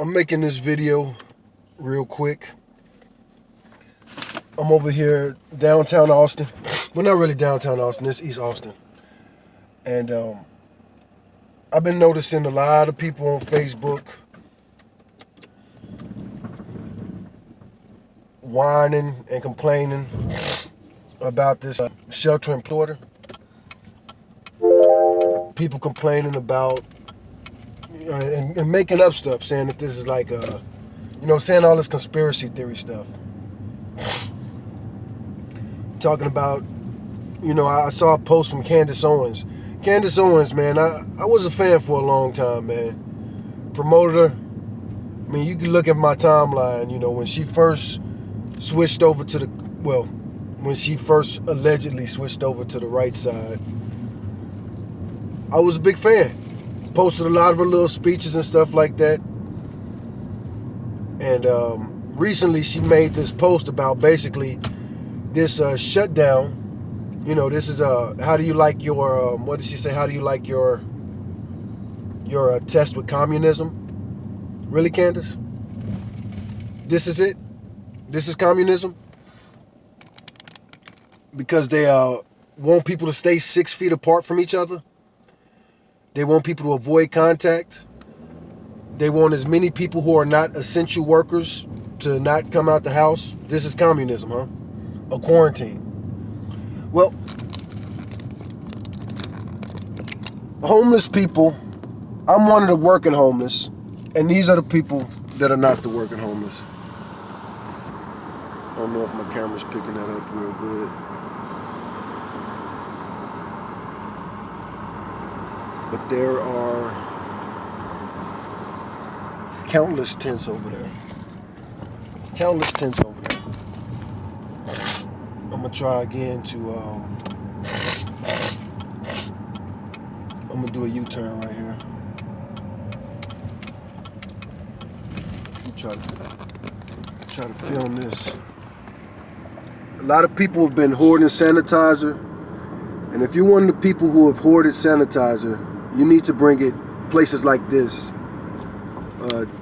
I'm making this video real quick. I'm over here downtown Austin. Well, not really downtown Austin, it's East Austin. And I've been noticing a lot of people on Facebook whining and complaining about this shelter in Florida. People complaining about and making up stuff, saying that this is like saying all this conspiracy theory stuff. Talking about, I saw a post from Candice Owens. Candice Owens, man, I was a fan for a long time, man. Promoted her. I mean, you can look at my timeline, when she first switched over to when she first allegedly switched over to the right side. I was a big fan. Posted a lot of her little speeches and stuff like that. And recently she made this post about basically this shutdown. This is how do you like your what did she say? How do you like your test with communism? Really, Candace? This is it? This is communism? Because they want people to stay 6 feet apart from each other. They want people to avoid contact. They want as many people who are not essential workers to not come out the house. This is communism, huh? A quarantine. Well, homeless people, I'm one of the working homeless, and these are the people that are not the working homeless. I don't know if my camera's picking that up real good. But there are countless tents over there. Countless tents over there. I'm gonna try again to I'm gonna do a U-turn right here. Try to film this. A lot of people have been hoarding sanitizer, and if you're one of the people who have hoarded sanitizer, you need to bring it places like this.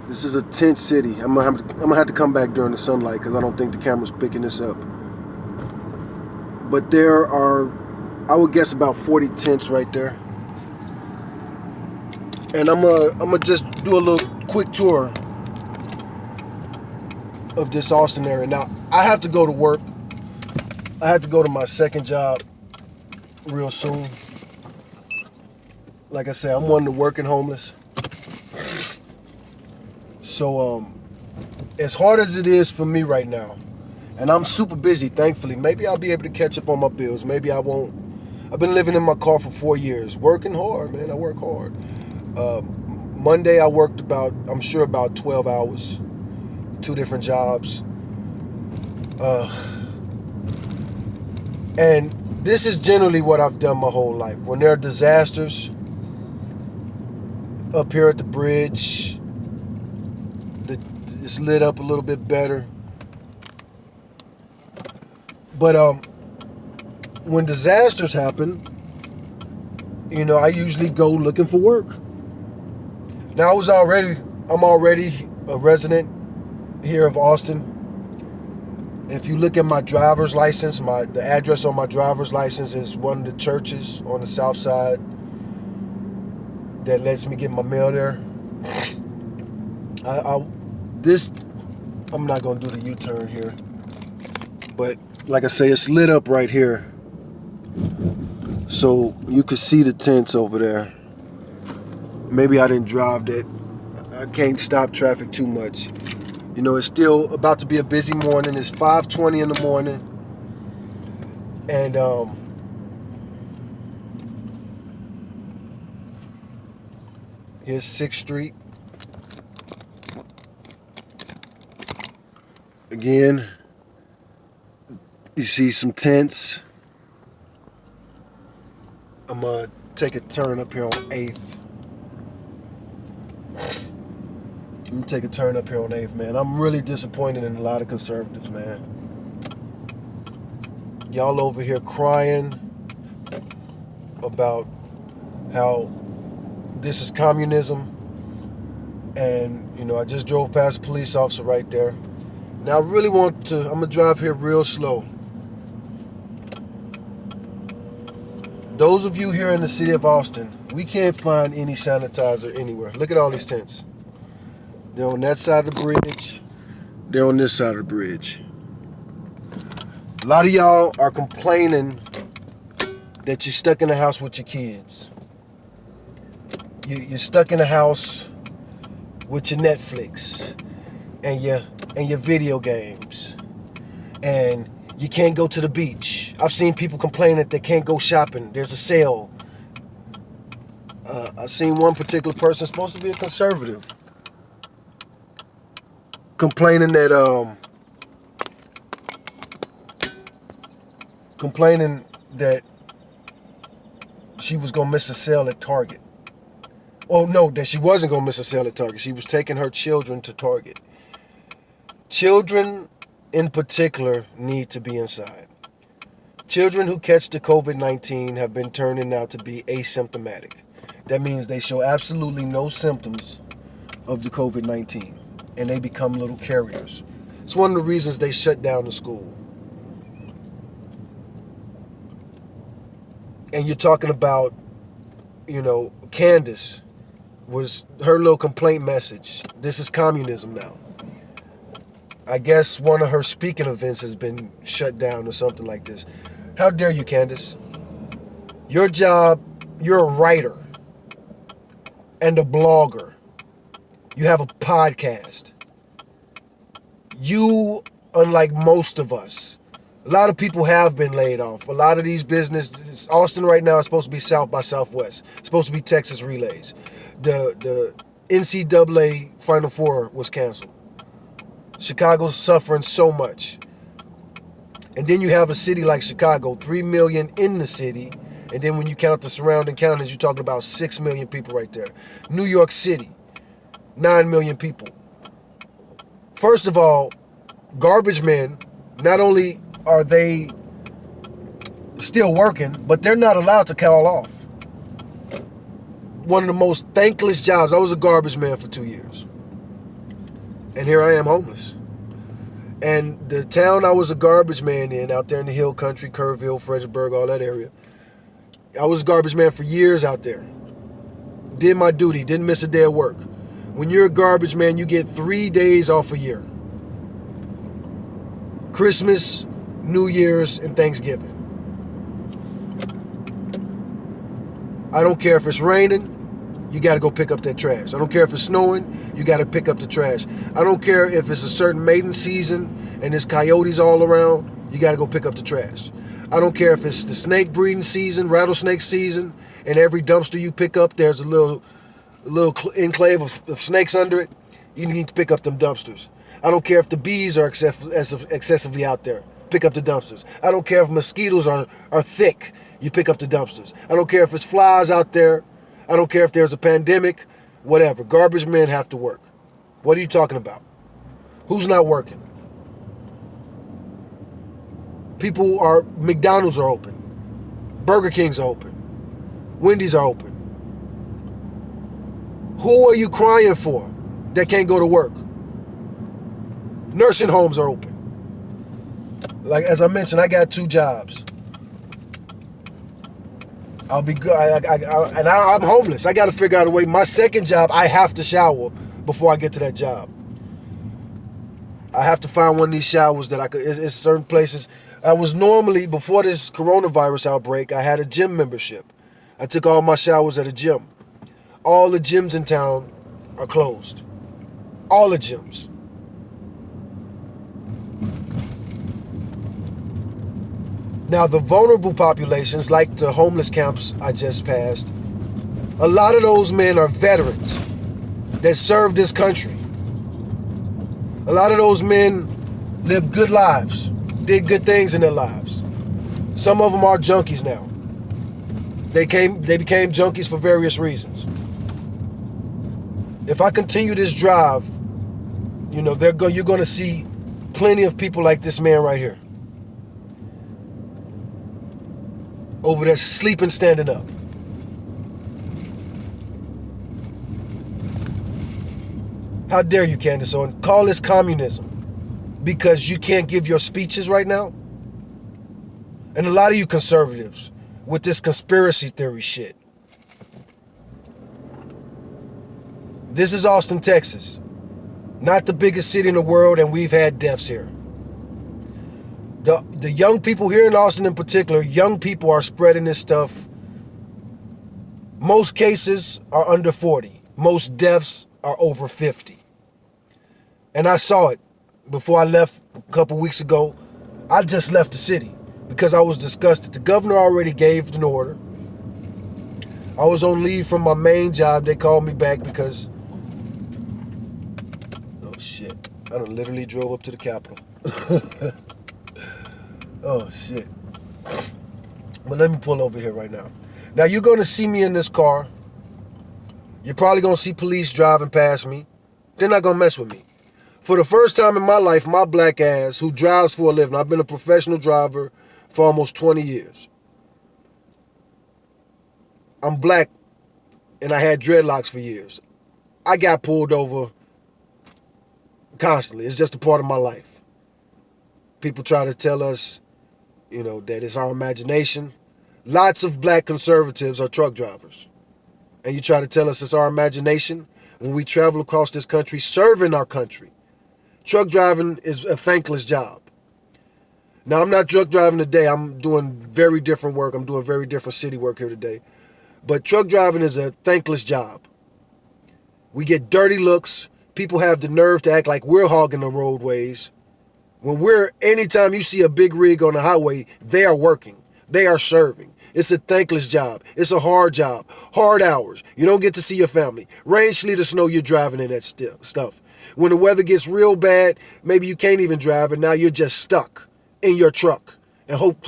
This is a tent city. I'm gonna have to come back during the sunlight because I don't think the camera's picking this up. But there are, I would guess, about 40 tents right there. And I'm gonna just do a little quick tour of this Austin area. Now, I have to go to work. I have to go to my second job real soon. Like I said, I'm one of the working homeless. So, as hard as it is for me right now, and I'm super busy, thankfully, maybe I'll be able to catch up on my bills. Maybe I won't. I've been living in my car for 4 years, working hard, man. I work hard. Monday, I worked about 12 hours, 2 different jobs. And this is generally what I've done my whole life. When there are disasters, up here at the bridge, it's lit up a little bit better. But when disasters happen, I usually go looking for work. Now I'm already a resident here of Austin. If you look at my driver's license, the address on my driver's license is one of the churches on the south side that lets me get my mail there. I'm not gonna do the U-turn here, but like I say, it's lit up right here, so you can see the tents over there. Maybe I didn't drive that. I can't stop traffic too much. It's still about to be a busy morning. It's 5:20 in the morning, and here's 6th Street. Again, you see some tents. I'm gonna take a turn up here on 8th. I'm gonna take a turn up here on 8th, man. I'm really disappointed in a lot of conservatives, man. Y'all over here crying about how this is communism. And, I just drove past a police officer right there. Now, I really I'm going to drive here real slow. Those of you here in the city of Austin, we can't find any sanitizer anywhere. Look at all these tents. They're on that side of the bridge. They're on this side of the bridge. A lot of y'all are complaining that you're stuck in the house with your kids. You're stuck in the house with your Netflix and your video games, and you can't go to the beach. I've seen people complain that they can't go shopping. There's a sale. I've seen one particular person, supposed to be a conservative, complaining that she was gonna miss a sale at Target. Oh no, that she wasn't gonna miss a sale at Target. She was taking her children to Target. Children in particular need to be inside. Children who catch the COVID-19 have been turning out to be asymptomatic. That means they show absolutely no symptoms of the COVID-19, and they become little carriers. It's one of the reasons they shut down the school. And you're talking about, Candice was her little complaint message. This is communism now. I guess one of her speaking events has been shut down or something like this. How dare you, Candice? Your job, you're a writer and a blogger. You have a podcast. You, unlike most of us, a lot of people have been laid off. A lot of these businesses, Austin right now is supposed to be South by Southwest. It's supposed to be Texas Relays. The NCAA Final Four was canceled. Chicago's suffering so much. And then you have a city like Chicago, 3 million in the city. And then when you count the surrounding counties, you're talking about 6 million people right there. New York City, 9 million people. First of all, garbage men, not only are they still working, but they're not allowed to call off. One of the most thankless jobs. I was a garbage man for 2 years. And here I am homeless. And the town I was a garbage man in, out there in the hill country, Kerrville, Fredericksburg, all that area, I was a garbage man for years out there. Did my duty, didn't miss a day of work. When you're a garbage man, you get 3 days off a year. Christmas, New Year's, and Thanksgiving. I don't care if it's raining, you got to go pick up that trash. I don't care if it's snowing, you got to pick up the trash. I don't care if it's a certain mating season and there's coyotes all around, you got to go pick up the trash. I don't care if it's the snake breeding season, rattlesnake season, and every dumpster you pick up, there's a little enclave of snakes under it. You need to pick up them dumpsters. I don't care if the bees are excessively out there. Pick up the dumpsters. I don't care if mosquitoes are thick. You pick up the dumpsters. I don't care if it's flies out there. I don't care if there's a pandemic. Whatever. Garbage men have to work. What are you talking about? Who's not working? McDonald's are open. Burger King's are open. Wendy's are open. Who are you crying for that can't go to work? Nursing homes are open. Like, as I mentioned, I got 2 jobs. I'll be good. I'm homeless. I got to figure out a way. My second job, I have to shower before I get to that job. I have to find one of these showers that I could. It's certain places. I was normally, before this coronavirus outbreak, I had a gym membership. I took all my showers at a gym. All the gyms in town are closed. All the gyms. Now, the vulnerable populations, like the homeless camps I just passed, a lot of those men are veterans that served this country. A lot of those men lived good lives, did good things in their lives. Some of them are junkies now. They became junkies for various reasons. If I continue this drive, you're going to see plenty of people like this man right here. Over there sleeping, standing up. How dare you, Candice Owens? Call this communism because you can't give your speeches right now? And a lot of you conservatives with this conspiracy theory shit. This is Austin, Texas. Not the biggest city in the world, and we've had deaths here. The young people here in Austin in particular, young people are spreading this stuff. Most cases are under 40. Most deaths are over 50. And I saw it before I left a couple weeks ago. I just left the city because I was disgusted. The governor already gave an order. I was on leave from my main job. They called me back because... Oh, shit. I done literally drove up to the Capitol. Oh, shit. But let me pull over here right now. Now, you're going to see me in this car. You're probably going to see police driving past me. They're not going to mess with me. For the first time in my life, my black ass, who drives for a living, I've been a professional driver for almost 20 years. I'm black, and I had dreadlocks for years. I got pulled over constantly. It's just a part of my life. People try to tell us, that it's our imagination. Lots of black conservatives are truck drivers. And you try to tell us it's our imagination when we travel across this country serving our country. Truck driving is a thankless job. Now, I'm not truck driving today. I'm doing very different work. I'm doing very different city work here today. But truck driving is a thankless job. We get dirty looks. People have the nerve to act like we're hogging the roadways. Anytime you see a big rig on the highway, they are working. They are serving. It's a thankless job. It's a hard job. Hard hours. You don't get to see your family. Rain, sleet, or snow, you're driving in that stuff. When the weather gets real bad, maybe you can't even drive, and now you're just stuck in your truck and hope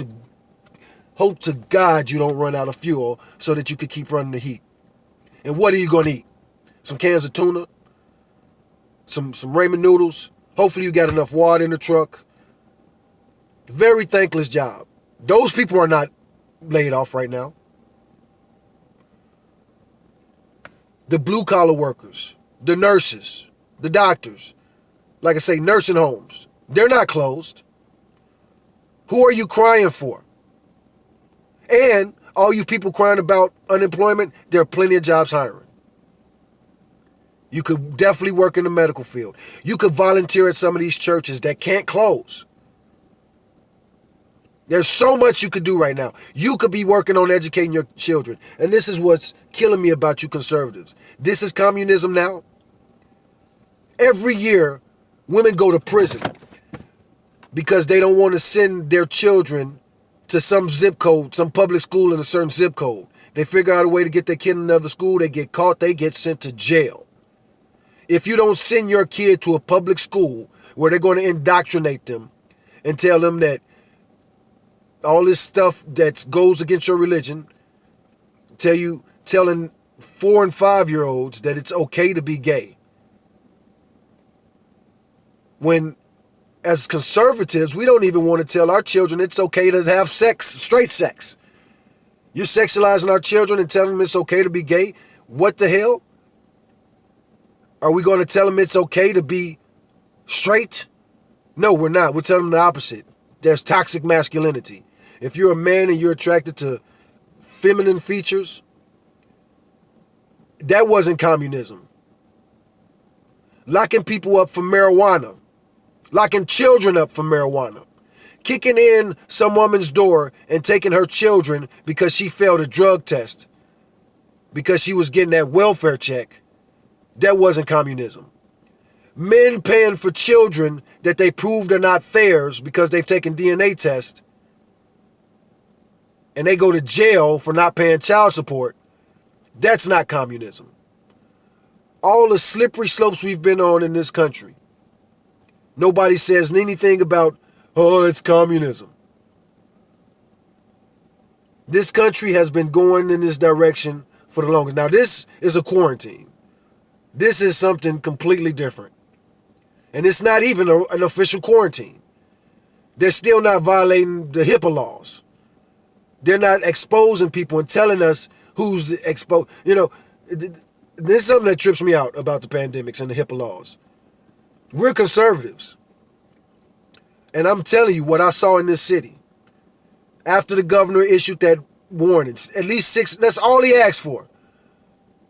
to God you don't run out of fuel so that you could keep running the heat. And what are you going to eat? Some cans of tuna? Some ramen noodles? Hopefully you got enough water in the truck. Very thankless job. Those people are not laid off right now. The blue-collar workers, the nurses, the doctors, like I say, nursing homes, they're not closed. Who are you crying for? And all you people crying about unemployment, there are plenty of jobs hiring. You could definitely work in the medical field. You could volunteer at some of these churches that can't close. There's so much you could do right now. You could be working on educating your children. And this is what's killing me about you conservatives. This is communism now. Every year, women go to prison because they don't want to send their children to some zip code, some public school in a certain zip code. They figure out a way to get their kid in another school. They get caught. They get sent to jail. If you don't send your kid to a public school where they're going to indoctrinate them and tell them that all this stuff that goes against your religion, telling 4 and 5-year-olds that it's okay to be gay. When, as conservatives, we don't even want to tell our children it's okay to have sex, straight sex. You're sexualizing our children and telling them it's okay to be gay? What the hell? Are we going to tell them it's okay to be straight? No, we're not. We're telling them the opposite. There's toxic masculinity. If you're a man and you're attracted to feminine features, that wasn't communism. Locking people up for marijuana. Locking children up for marijuana. Kicking in some woman's door and taking her children because she failed a drug test. Because she was getting that welfare check. That wasn't communism. Men paying for children that they proved are not theirs because they've taken DNA tests, and they go to jail for not paying child support. That's not communism. All the slippery slopes we've been on in this country. Nobody says anything about, oh, it's communism. This country has been going in this direction for the longest. Now, this is a quarantine. This is something completely different. And it's not even an official quarantine. They're still not violating the HIPAA laws. They're not exposing people and telling us who's exposed. This is something that trips me out about the pandemics and the HIPAA laws. We're conservatives. And I'm telling you what I saw in this city. After the governor issued that warning, at least 6, that's all he asked for.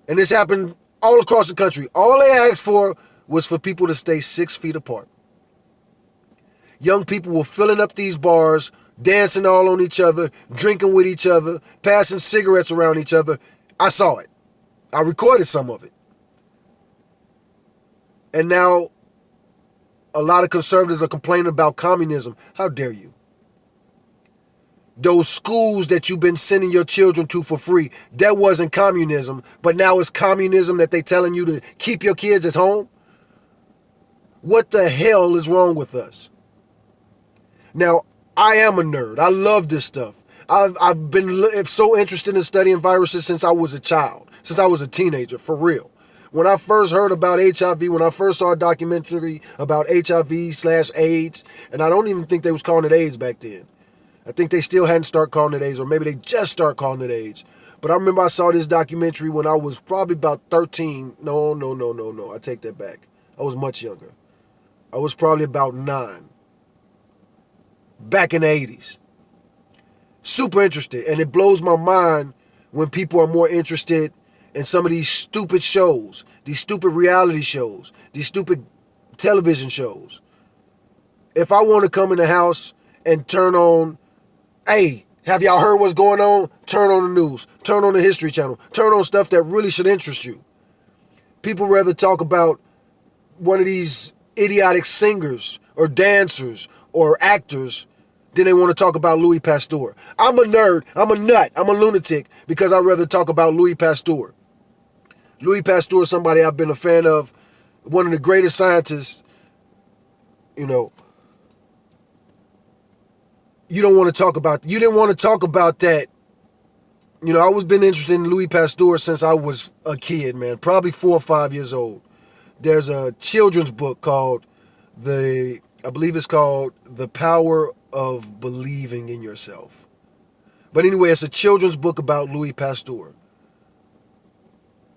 And this happened all across the country. All they asked for was for people to stay 6 feet apart. Young people were filling up these bars, dancing all on each other, drinking with each other, passing cigarettes around each other. I saw it. I recorded some of it. And now a lot of conservatives are complaining about communism. How dare you? Those schools that you've been sending your children to for free, that wasn't communism, but now it's communism that they telling you to keep your kids at home? What the hell is wrong with us? Now, I am a nerd. I love this stuff. I've been so interested in studying viruses since I was a child, since I was a teenager, for real. When I first heard about HIV, when I first saw a documentary about HIV/AIDS, and I don't even think they was calling it AIDS back then. I think they still hadn't started calling it AIDS, or maybe they just started calling it AIDS. But I remember I saw this documentary when I was probably about 13. No. I take that back. I was much younger. I was probably about 9. Back in the 80s. Super interested. And it blows my mind when people are more interested in some of these stupid shows, these stupid reality shows, these stupid television shows. If I want to come in the house and turn on, hey, have y'all heard what's going on? Turn on the news. Turn on the History Channel. Turn on stuff that really should interest you. People rather talk about one of these idiotic singers or dancers or actors than they want to talk about Louis Pasteur. I'm a nerd. I'm a nut. I'm a lunatic because I'd rather talk about Louis Pasteur. Louis Pasteur is somebody I've been a fan of, one of the greatest scientists. You didn't want to talk about that. I always been interested in Louis Pasteur since I was a kid, man, probably 4 or 5 years old. There's a children's book called The Power of Believing in Yourself. But anyway, it's a children's book about Louis Pasteur.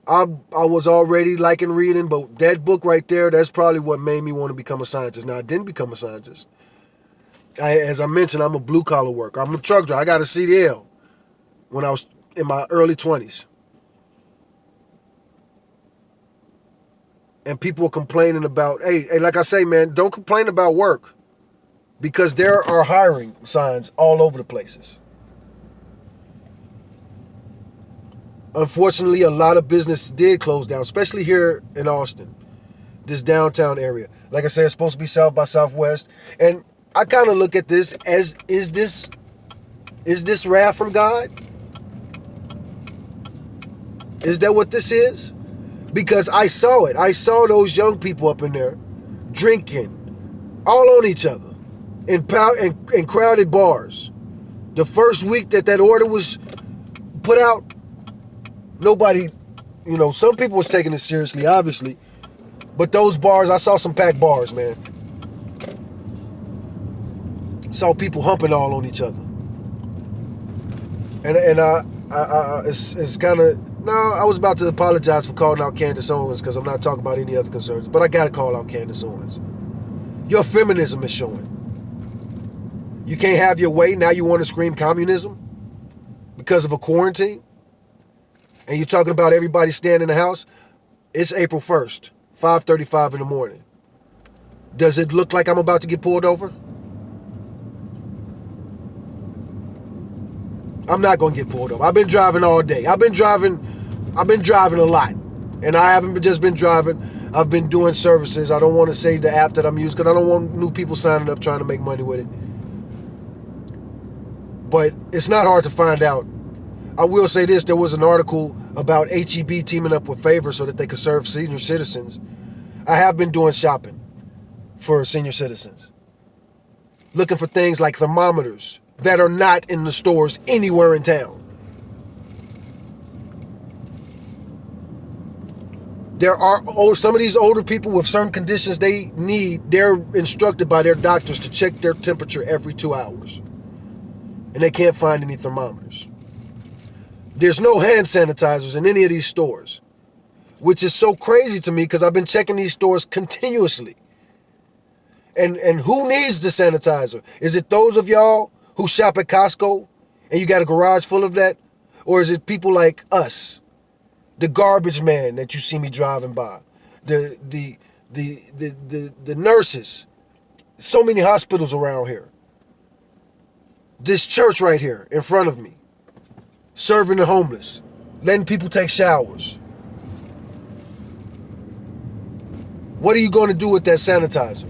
I was already liking reading, but that book right there, that's probably what made me want to become a scientist. Now, I didn't become a scientist. As I mentioned, I'm a blue-collar worker. I'm a truck driver. I got a CDL when I was in my early 20s. And people were complaining about, hey, like I say, man, don't complain about work because there are hiring signs all over the places. Unfortunately, a lot of business did close down, especially here in Austin, this downtown area. Like I said, it's supposed to be South by Southwest. And I kind of look at this as, is this wrath from God? Is that what this is? Because I saw it. I saw those young people up in there drinking all on each other in crowded bars. The first week that order was put out, nobody, some people was taking it seriously, obviously. But those bars, I saw some packed bars, man. Saw people humping all on each other. And it's kind of, I was about to apologize for calling out Candice Owens because I'm not talking about any other concerns, but I got to call out Candice Owens. Your feminism is showing. You can't have your way. Now you want to scream communism because of a quarantine? And you're talking about everybody staying in the house? It's April 1st, 5:35 in the morning. Does it look like I'm about to get pulled over? I'm not going to get pulled over. I've been driving all day. I've been driving a lot. And I haven't just been driving. I've been doing services. I don't want to say the app that I'm using because I don't want new people signing up trying to make money with it. But it's not hard to find out. I will say this. There was an article about HEB teaming up with Favor so that they could serve senior citizens. I have been doing shopping for senior citizens. Looking for things like thermometers that are not in the stores anywhere in town. There are some of these older people with certain conditions they're instructed by their doctors to check their temperature every 2 hours. And they can't find any thermometers. There's no hand sanitizers in any of these stores. which is so crazy to me because I've been checking these stores continuously. And who needs the sanitizer? Is it those of y'all who shop at Costco and you got a garage full of that? Or is it people like us, the garbage man that you see me driving by, the nurses, so many hospitals around here, this church right here in front of me, serving the homeless, letting people take showers? What are you going to do with that sanitizer?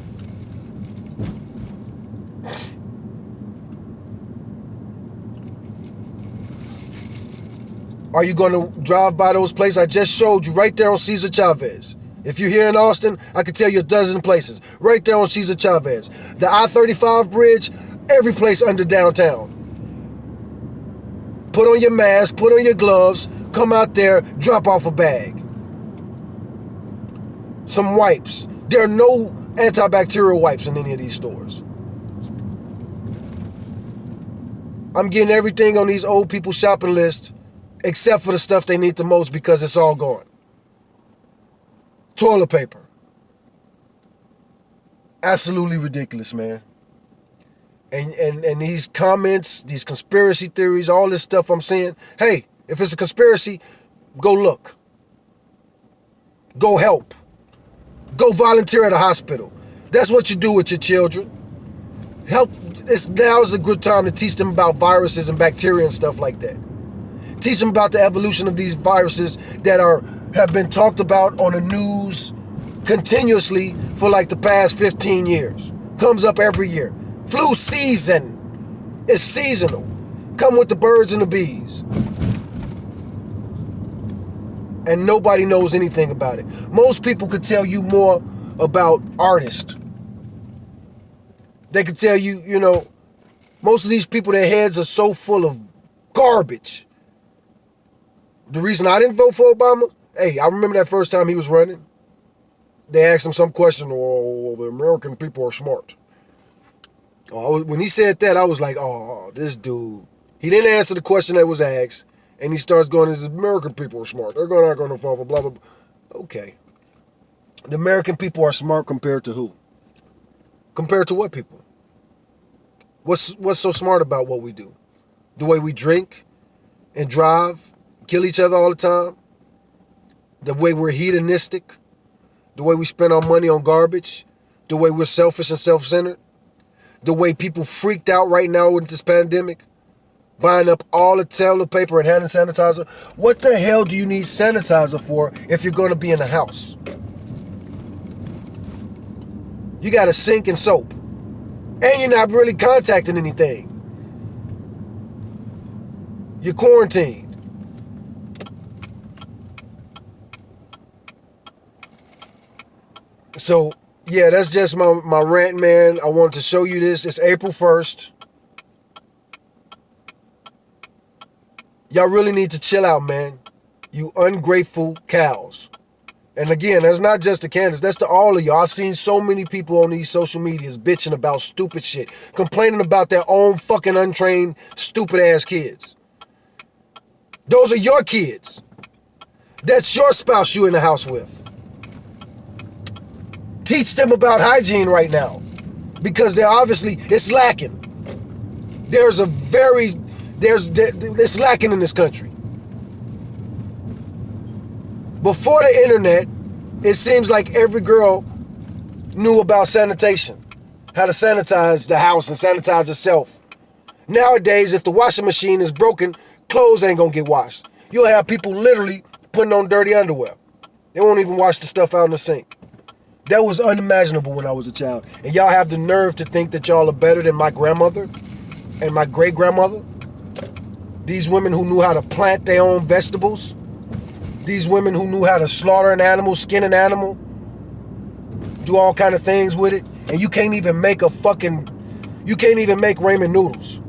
Are you going to drive by those places I just showed you right there on Cesar Chavez? If you're here in Austin, I can tell you a dozen places. Right there on Cesar Chavez. The I-35 bridge, every place under downtown. Put on your mask, put on your gloves, come out there, drop off a bag. Some wipes. There are no antibacterial wipes in any of these stores. I'm getting everything on these old people shopping lists except for the stuff they need the most because it's all gone. Toilet paper. Absolutely ridiculous, man. And these comments, these conspiracy theories, all this stuff I'm seeing, hey, if it's a conspiracy, go look. Go help. Go volunteer at a hospital. That's what you do with your children. Help. Now is a good time to teach them about viruses and bacteria and stuff like that. Teach them about the evolution of these viruses that have been talked about on the news continuously for like the past 15 years. Comes up every year. Flu season. It's seasonal. Come with the birds and the bees. And nobody knows anything about it. Most people could tell you more about artists. They could tell you, most of these people, their heads are so full of garbage. The reason I didn't vote for Obama, hey, I remember that first time he was running. They asked him some question, oh, the American people are smart. When he said that, I was like, oh, this dude. He didn't answer the question that was asked, and he starts going, the American people are smart. They're not going to fall for blah, blah, blah. Okay. The American people are smart compared to who? Compared to what people? What's so smart about what we do? The way we drink and drive, kill each other all the time? The way we're hedonistic? The way we spend our money on garbage? The way we're selfish and self-centered? The way people freaked out right now with this pandemic? Buying up all the toilet paper and hand sanitizer? What the hell do you need sanitizer for if you're going to be in the house? You got a sink and soap. And you're not really contacting anything. You're quarantined. So, yeah, that's just my rant, man. I wanted to show you this. It's April 1st. Y'all really need to chill out, man. You ungrateful cows. And again, that's not just to Candice. That's to all of y'all. I've seen so many people on these social medias bitching about stupid shit. Complaining about their own fucking untrained, stupid-ass kids. Those are your kids. That's your spouse you in the house with. Teach them about hygiene right now. Because it's lacking. It's lacking in this country. Before the internet, it seems like every girl knew about sanitation. How to sanitize the house and sanitize herself. Nowadays, if the washing machine is broken, clothes ain't gonna get washed. You'll have people literally putting on dirty underwear. They won't even wash the stuff out in the sink. That was unimaginable when I was a child. And y'all have the nerve to think that y'all are better than my grandmother and my great-grandmother. These women who knew how to plant their own vegetables. These women who knew how to slaughter an animal, skin an animal, do all kind of things with it. And you can't even make ramen noodles.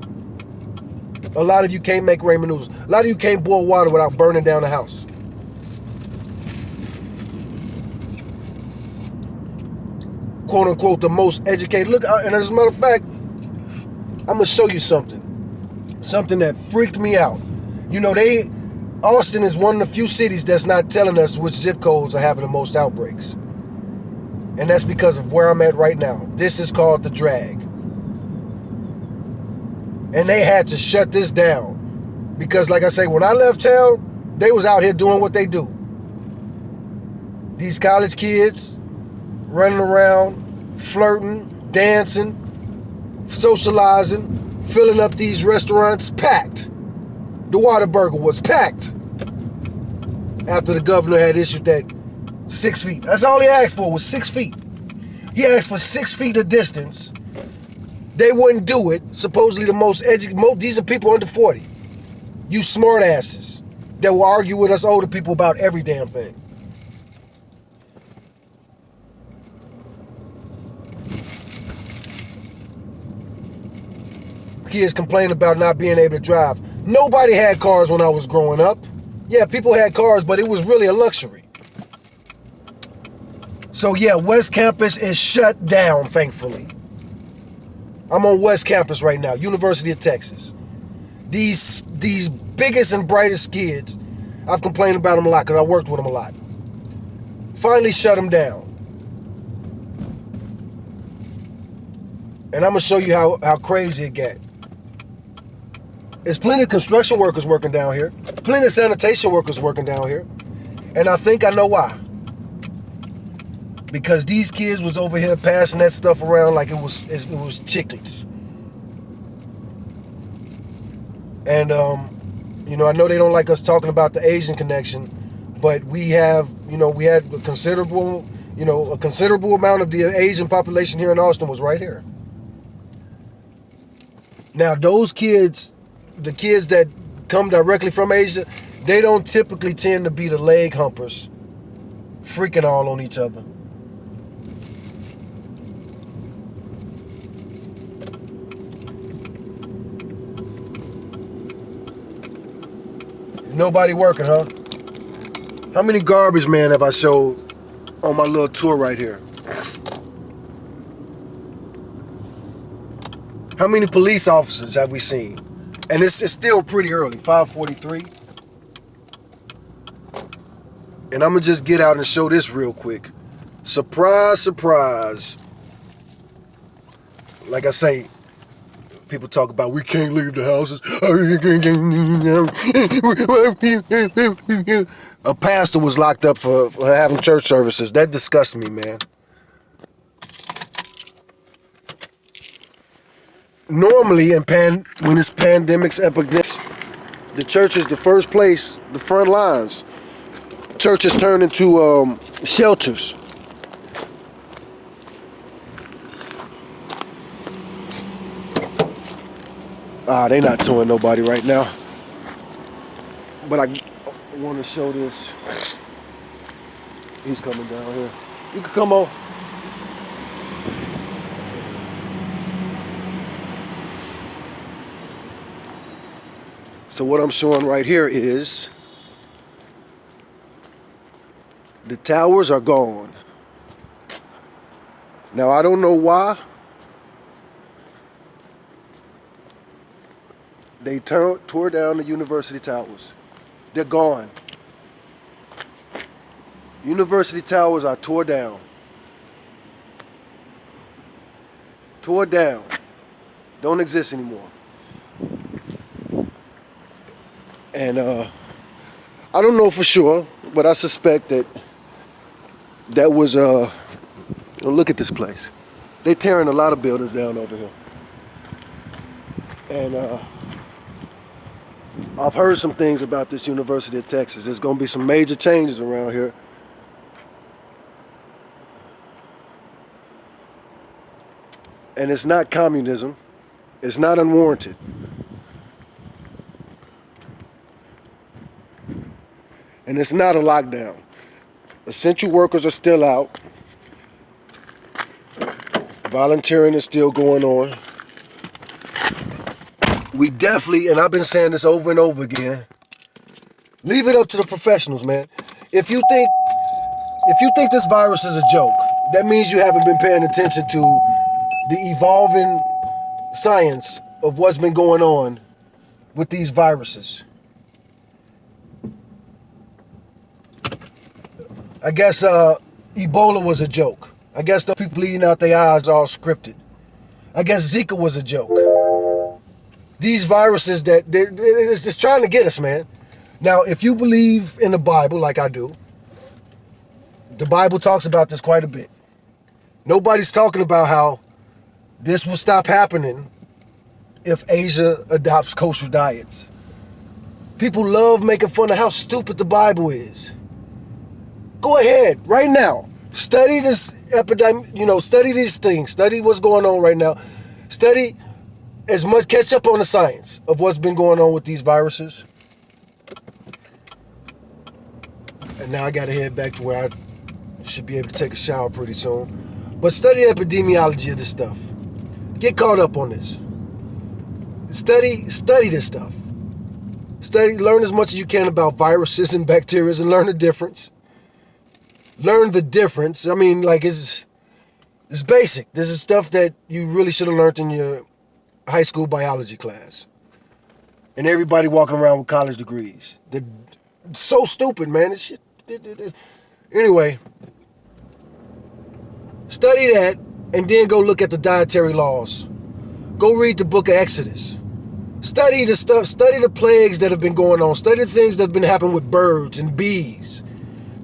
A lot of you can't make ramen noodles. A lot of you can't boil water without burning down the house. Quote unquote, the most educated. Look, and as a matter of fact, I'm going to show you something. Something that freaked me out. Austin is one of the few cities that's not telling us which zip codes are having the most outbreaks. And that's because of where I'm at right now. This is called the drag. And they had to shut this down. Because like I say, when I left town, they was out here doing what they do. These college kids running around, flirting, dancing, socializing, filling up these restaurants, packed. The Whataburger was packed after the governor had issued that 6 feet. That's all he asked for was 6 feet. He asked for 6 feet of distance. They wouldn't do it. Supposedly the most decent people under 40. You smart asses that will argue with us older people about every damn thing. Kids complain about not being able to drive. Nobody had cars when I was growing up. Yeah, people had cars, but it was really a luxury. So yeah, West Campus is shut down, thankfully. I'm on West Campus right now, University of Texas. These biggest and brightest kids, I've complained about them a lot because I worked with them a lot. Finally shut them down. And I'm going to show you how crazy it got. There's plenty of construction workers working down here. Plenty of sanitation workers working down here. And I think I know why. Because these kids was over here passing that stuff around like it was chiclets. And, I know they don't like us talking about the Asian connection, but we had a considerable amount of the Asian population here in Austin was right here. Now, those kids, the kids that come directly from Asia, they don't typically tend to be the leg humpers, freaking all on each other. Nobody working, huh? How many garbage men have I showed on my little tour right here? How many police officers have we seen? And it's still pretty early, 5:43. And I'm going to just get out and show this real quick. Surprise, surprise. Like I say, people talk about we can't leave the houses. A pastor was locked up for having church services. That disgusts me, man. Normally, when it's pandemics, epidemics, the church is the first place, the front lines. Churches turn into shelters. They not towing nobody right now. But I want to show this. He's coming down here. You can come on. So what I'm showing right here is the towers are gone. Now I don't know why. They tore down the university towers. They're gone. University towers are tore down. Tore down. Don't exist anymore. And I don't know for sure, but I suspect that was look at this place. They're tearing a lot of buildings down over here. And I've heard some things about this University of Texas. There's going to be some major changes around here. And it's not communism. It's not unwarranted. And it's not a lockdown. Essential workers are still out. Volunteering is still going on. We definitely, and I've been saying this over and over again, leave it up to the professionals, man. If you think this virus is a joke, that means you haven't been paying attention to the evolving science of what's been going on with these viruses. I guess Ebola was a joke. I guess the people bleeding out their eyes are all scripted. I guess Zika was a joke. These viruses it's just trying to get us, man. Now, if you believe in the Bible like I do, the Bible talks about this quite a bit. Nobody's talking about how this will stop happening if Asia adopts kosher diets. People love making fun of how stupid the Bible is. Go ahead, right now. Study this epidemic, study these things. Study what's going on right now. Study as much, catch up on the science of what's been going on with these viruses. And now I got to head back to where I should be able to take a shower pretty soon. But study the epidemiology of this stuff. Get caught up on this. Study this stuff. Learn as much as you can about viruses and bacteria and learn the difference. Learn the difference. I mean, like, it's basic. This is stuff that you really should have learned in your high school biology class. And everybody walking around with college degrees. They're so stupid, man. This shit. Anyway, study that and then go look at the dietary laws. Go read the book of Exodus. Study the stuff. Study the plagues that have been going on. Study the things that have been happening with birds and bees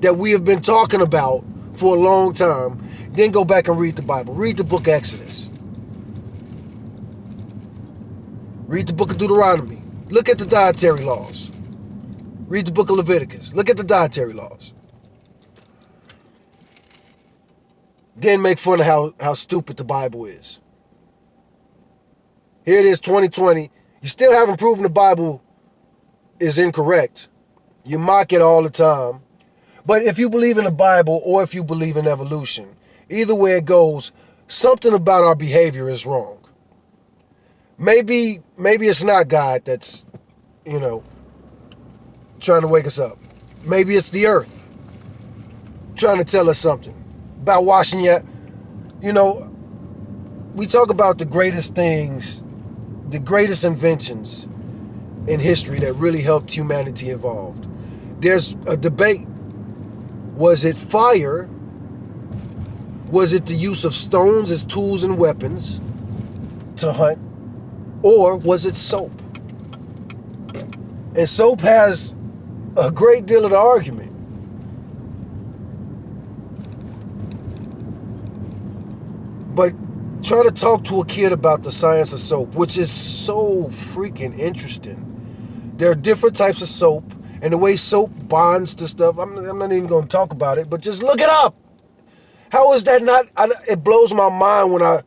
that we have been talking about for a long time. Then go back and read the Bible. Read the book of Exodus. Read the book of Deuteronomy. Look at the dietary laws. Read the book of Leviticus. Look at the dietary laws. Then make fun of how stupid the Bible is. Here it is, 2020. You still haven't proven the Bible is incorrect. You mock it all the time. But if you believe in the Bible or if you believe in evolution, either way it goes, something about our behavior is wrong. Maybe it's not God that's, trying to wake us up. Maybe it's the earth trying to tell us something about washing your, we talk about the greatest things, the greatest inventions in history that really helped humanity evolve. There's a debate. Was it fire? Was it the use of stones as tools and weapons to hunt? Or was it soap? And soap has a great deal of the argument. But try to talk to a kid about the science of soap, which is so freaking interesting. There are different types of soap, and the way soap bonds to stuff. I'm not even going to talk about it, but just look it up. How is that not? It blows my mind when I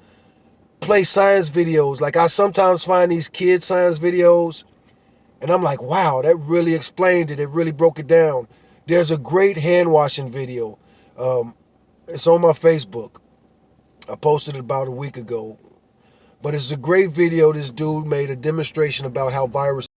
play science videos. Like, I sometimes find these kid science videos, and I'm like, wow, that really explained it. It really broke it down. There's a great hand washing video. It's on my Facebook. I posted it about a week ago. But it's a great video. This dude made a demonstration about how viruses